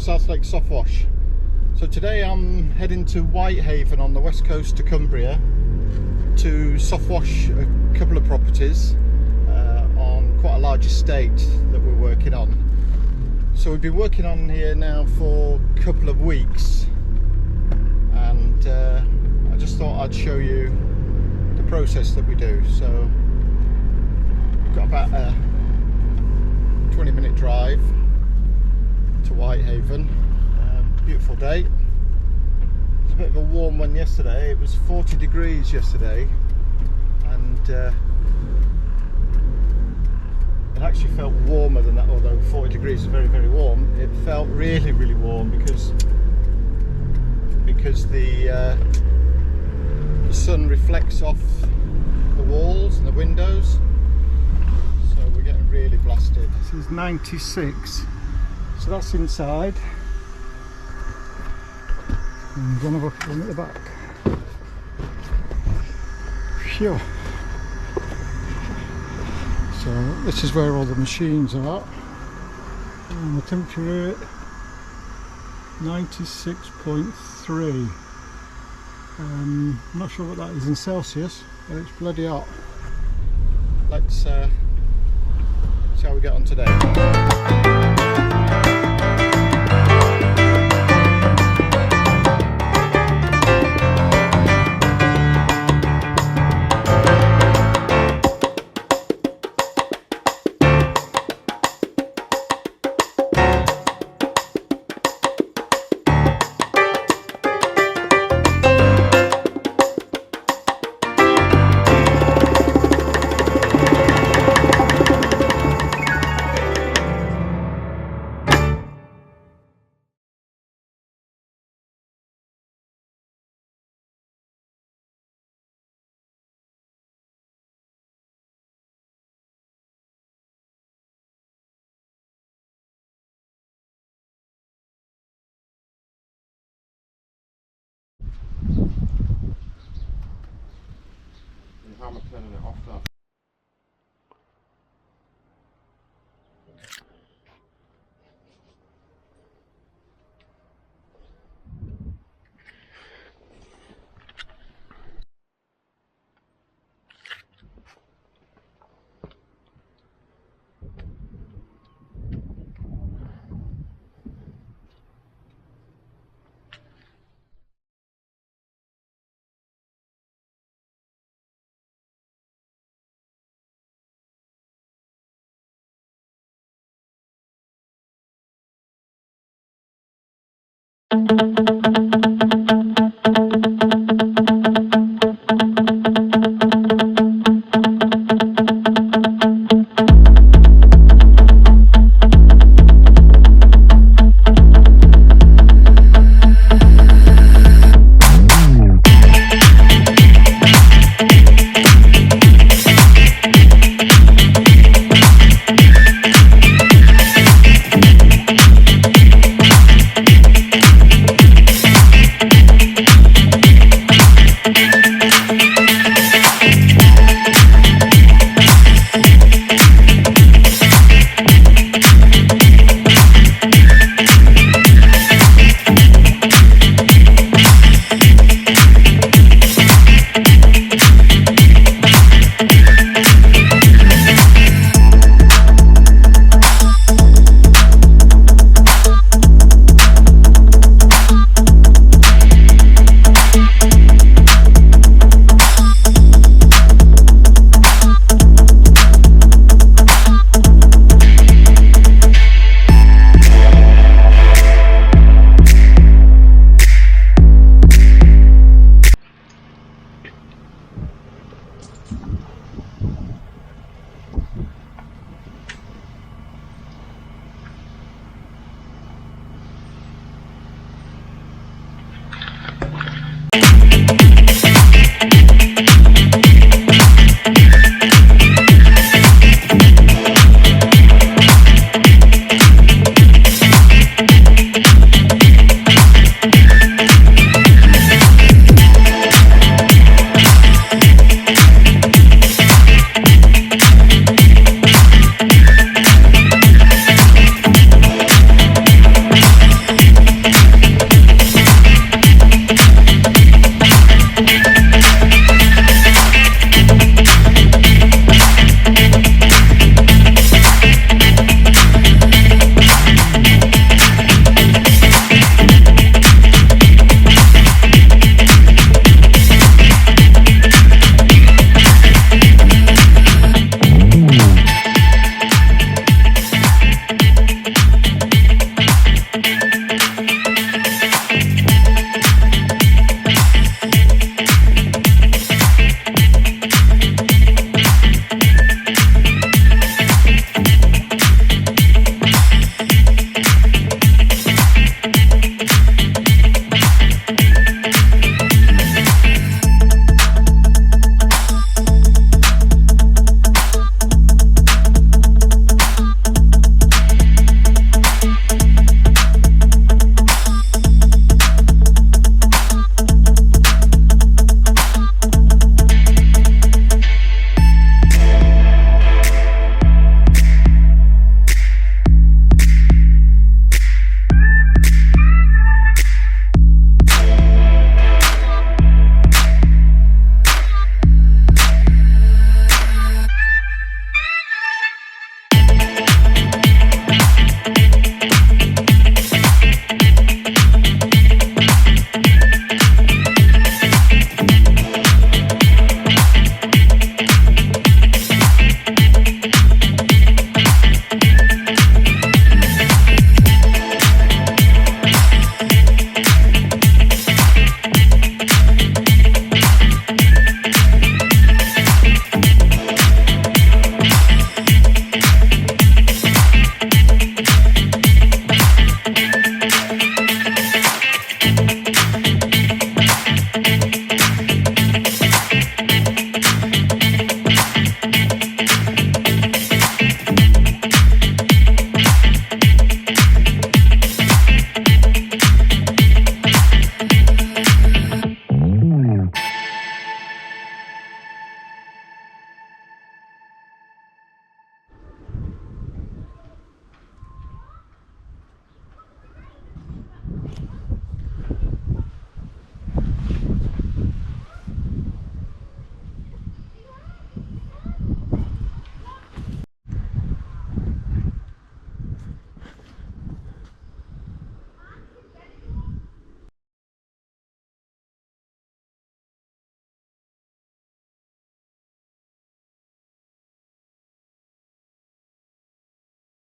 South Lake SoftWash. So today I'm heading to Whitehaven on the west coast to Cumbria to SoftWash a couple of properties on quite a large estate that we're working on. So we've been working on here now for a couple of weeks, and I just thought I'd show you the process that we do. So we've got about a 20-minute drive to Whitehaven. Beautiful day. It's a bit of a warm one yesterday. It was 40 degrees yesterday, and it actually felt warmer than that, although 40 degrees is very, very warm. It felt really, really warm because the sun reflects off the walls and the windows, so we're getting really blasted. This is 96, so that's inside. And one of them at the back. Phew. So this is where all the machines are, and the temperature 96.3. I'm not sure what that is in Celsius, but it's bloody hot. Let's see how we get on today. How am I turning it off now?